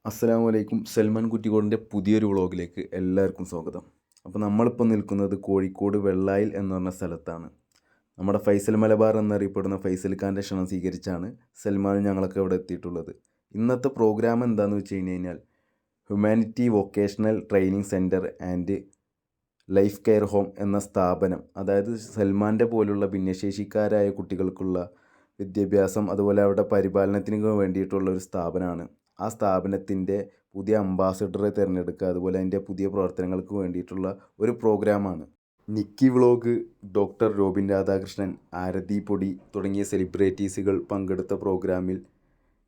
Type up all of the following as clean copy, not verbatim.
അസ്സലാമു അലൈക്കും. സൽമാൻ കുറ്റിക്കോടിൻ്റെ പുതിയൊരു വ്ളോഗിലേക്ക് എല്ലാവർക്കും സ്വാഗതം. അപ്പോൾ നമ്മളിപ്പോൾ നിൽക്കുന്നത് കോഴിക്കോട് വെള്ളായിൽ എന്ന് പറഞ്ഞ സ്ഥലത്താണ്. നമ്മുടെ ഫൈസൽ മലബാർ എന്നറിയപ്പെടുന്ന ഫൈസൽ ഖാൻ്റെ ക്ഷണം സ്വീകരിച്ചാണ് സൽമാനും ഞങ്ങളൊക്കെ ഇവിടെ എത്തിയിട്ടുള്ളത്. ഇന്നത്തെ പ്രോഗ്രാം എന്താണെന്ന് വെച്ച് കഴിഞ്ഞാൽ humanity vocational training centre and life care home എന്ന സ്ഥാപനം, അതായത് സൽമാൻ്റെ പോലുള്ള ഭിന്നശേഷിക്കാരായ കുട്ടികൾക്കുള്ള വിദ്യാഭ്യാസം അതുപോലെ അവരുടെ പരിപാലനത്തിന് വേണ്ടിയിട്ടുള്ള ഒരു സ്ഥാപനമാണ്. ആ സ്ഥാപനത്തിൻ്റെ പുതിയ അംബാസഡറെ തിരഞ്ഞെടുക്കുക, അതുപോലെ അതിൻ്റെ പുതിയ പ്രവർത്തനങ്ങൾക്ക് വേണ്ടിയിട്ടുള്ള ഒരു പ്രോഗ്രാമാണ്. Nikki vlog, doctor Robin Radhakrishnan, Arathi Podi തുടങ്ങിയ സെലിബ്രിറ്റീസുകൾ പങ്കെടുത്ത പ്രോഗ്രാമിൽ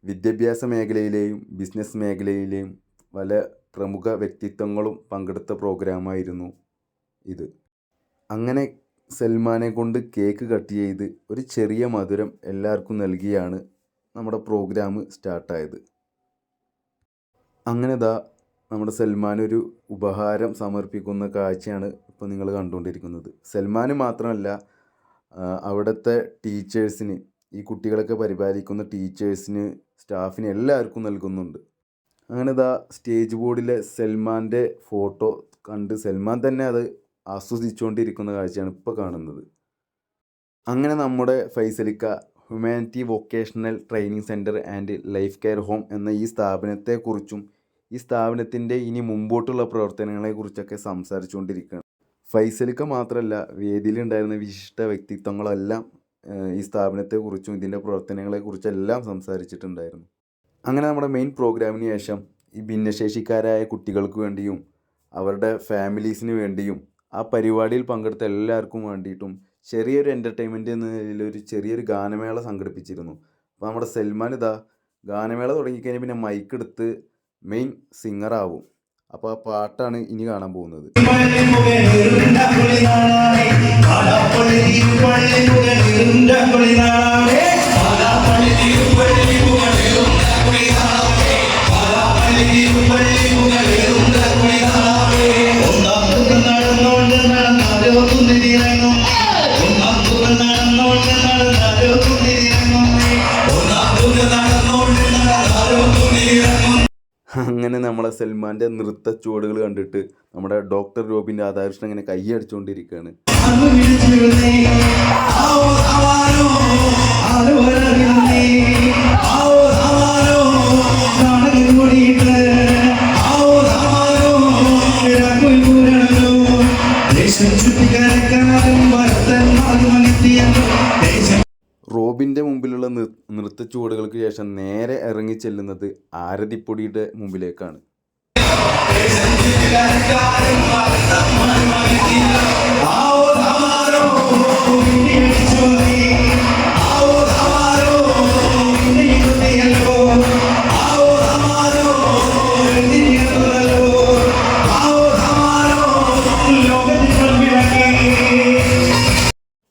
വിദ്യാഭ്യാസ മേഖലയിലെയും ബിസിനസ് മേഖലയിലെയും പല പ്രമുഖ വ്യക്തിത്വങ്ങളും പങ്കെടുത്ത പ്രോഗ്രാമായിരുന്നു ഇത്. അങ്ങനെ സൽമാനെ കൊണ്ട് കേക്ക് കട്ട് ചെയ്ത് ഒരു ചെറിയ മധുരം എല്ലാവർക്കും നൽകിയാണ് നമ്മുടെ പ്രോഗ്രാം സ്റ്റാർട്ടായത്. അങ്ങനെ നമ്മുടെ സൽമാൻ ഒരു ഉപഹാരം സമർപ്പിക്കുന്ന കാഴ്ചയാണ് ഇപ്പോൾ നിങ്ങൾ കണ്ടുകൊണ്ടിരിക്കുന്നത്. സൽമാന് മാത്രമല്ല, അവിടുത്തെ ടീച്ചേഴ്സിന്, ഈ കുട്ടികളൊക്കെ പരിപാലിക്കുന്ന ടീച്ചേഴ്സിന്, സ്റ്റാഫിന് എല്ലാവർക്കും നൽകുന്നുണ്ട്. അങ്ങനെ സ്റ്റേജ് ബോർഡിലെ സൽമാൻ്റെ ഫോട്ടോ കണ്ട് സൽമാൻ തന്നെ അത് ആസ്വദിച്ചുകൊണ്ടിരിക്കുന്ന കാഴ്ചയാണ് ഇപ്പോൾ കാണുന്നത്. അങ്ങനെ നമ്മുടെ ഫൈസലിക്ക humanity vocational training centre and life care home എന്ന ഈ സ്ഥാപനത്തെക്കുറിച്ചും ഈ സ്ഥാപനത്തിൻ്റെ ഇനി മുമ്പോട്ടുള്ള പ്രവർത്തനങ്ങളെക്കുറിച്ചൊക്കെ സംസാരിച്ചുകൊണ്ടിരിക്കുകയാണ്. ഫൈസലിക്ക മാത്രമല്ല, വേദിയിലുണ്ടായിരുന്ന വിശിഷ്ട വ്യക്തിത്വങ്ങളെല്ലാം ഈ സ്ഥാപനത്തെക്കുറിച്ചും ഇതിൻ്റെ പ്രവർത്തനങ്ങളെക്കുറിച്ചെല്ലാം സംസാരിച്ചിട്ടുണ്ടായിരുന്നു. അങ്ങനെ നമ്മുടെ മെയിൻ പ്രോഗ്രാമിന് ശേഷം ഈ ഭിന്നശേഷിക്കാരായ കുട്ടികൾക്ക് വേണ്ടിയും അവരുടെ ഫാമിലീസിന് വേണ്ടിയും ആ പരിപാടിയിൽ പങ്കെടുത്ത എല്ലാവർക്കും വേണ്ടിയിട്ടും ചെറിയൊരു എൻ്റർടൈൻമെൻറ്റ് എന്ന നിലയിൽ ഒരു ചെറിയൊരു ഗാനമേള സംഘടിപ്പിച്ചിരുന്നു. അപ്പോൾ നമ്മുടെ സൽമാൻ ഗാനമേള തുടങ്ങിക്കഴിഞ്ഞാൽ പിന്നെ മൈക്ക് എടുത്ത് മെയിൻ സിംഗറാവും. അപ്പോൾ ആ പാട്ടാണ് ഇനി കാണാൻ പോകുന്നത്. അങ്ങനെ നമ്മളെ സൽമാൻ്റെ നൃത്ത ചുവടുകൾ കണ്ടിട്ട് നമ്മുടെ ഡോക്ടർ റോബിൻ രാധാകൃഷ്ണൻ ഇങ്ങനെ കൈയടിച്ചുകൊണ്ടിരിക്കുകയാണ്. റോബിൻ്റെ മുമ്പിലുള്ള നൃത്ത ചുവടുകൾക്ക് ശേഷം നേരെ ഇറങ്ങി ചെല്ലുന്നത് ആരതിപ്പൊടിയുടെ മുമ്പിലേക്കാണ്.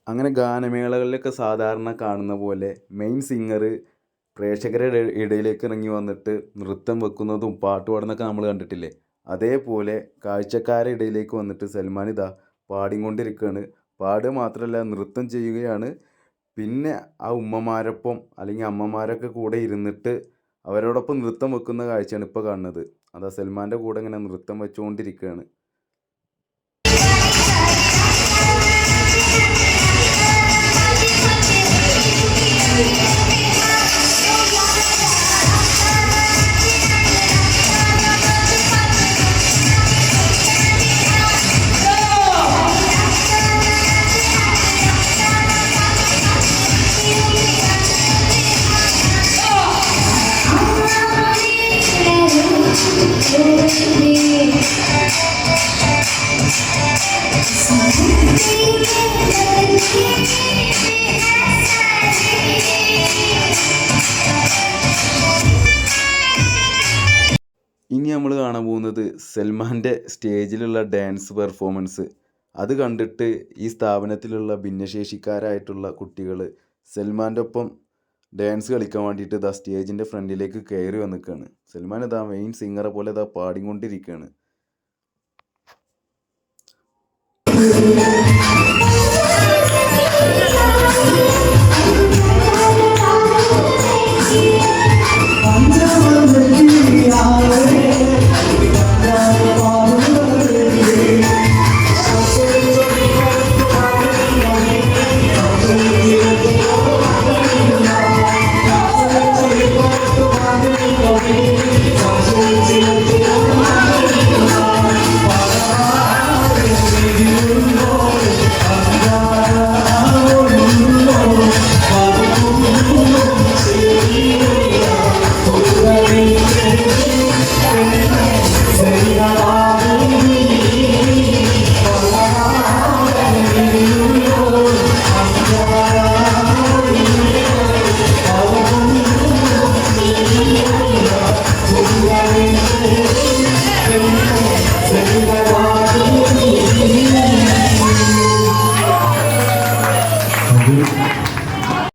അങ്ങനെ ഗാനമേളകളിലൊക്കെ സാധാരണ കാണുന്ന പോലെ മെയിൻ സിംഗർ പ്രേക്ഷകരുടെ ഇടയിലേക്ക് ഇറങ്ങി വന്നിട്ട് നൃത്തം വെക്കുന്നതും പാട്ട് പാടുന്നതൊക്കെ നമ്മൾ കണ്ടിട്ടില്ലേ, അതേപോലെ കാഴ്ചക്കാരുടെ ഇടയിലേക്ക് വന്നിട്ട് സൽമാൻ പാടിക്കൊണ്ടിരിക്കുകയാണ്. പാടുക മാത്രമല്ല, നൃത്തം ചെയ്യുകയാണ്. പിന്നെ ആ ഉമ്മമാരൊപ്പം അല്ലെങ്കിൽ അമ്മമാരൊക്കെ കൂടെ ഇരുന്നിട്ട് അവരോടൊപ്പം നൃത്തം വെക്കുന്ന കാഴ്ചയാണ് ഇപ്പോൾ കാണുന്നത്. സൽമാൻ്റെ കൂടെ ഇങ്ങനെ നൃത്തം വെച്ചുകൊണ്ടിരിക്കുകയാണ്. ഇനി നമ്മൾ കാണാൻ പോകുന്നത് സൽമാൻ്റെ സ്റ്റേജിലുള്ള ഡാൻസ് പെർഫോമൻസ്. അത് കണ്ടിട്ട് ഈ സ്ഥാപനത്തിലുള്ള ഭിന്നശേഷിക്കാരായിട്ടുള്ള കുട്ടികൾ സൽമാൻ്റെ ഒപ്പം ഡാൻസ് കളിക്കാൻ വേണ്ടിയിട്ട് സ്റ്റേജിൻ്റെ ഫ്രണ്ടിലേക്ക് കയറി വന്നിക്കുകയാണ്. സൽമാൻ മെയിൻ സിംഗറെ പോലെ പാടിക്കൊണ്ടിരിക്കുകയാണ്.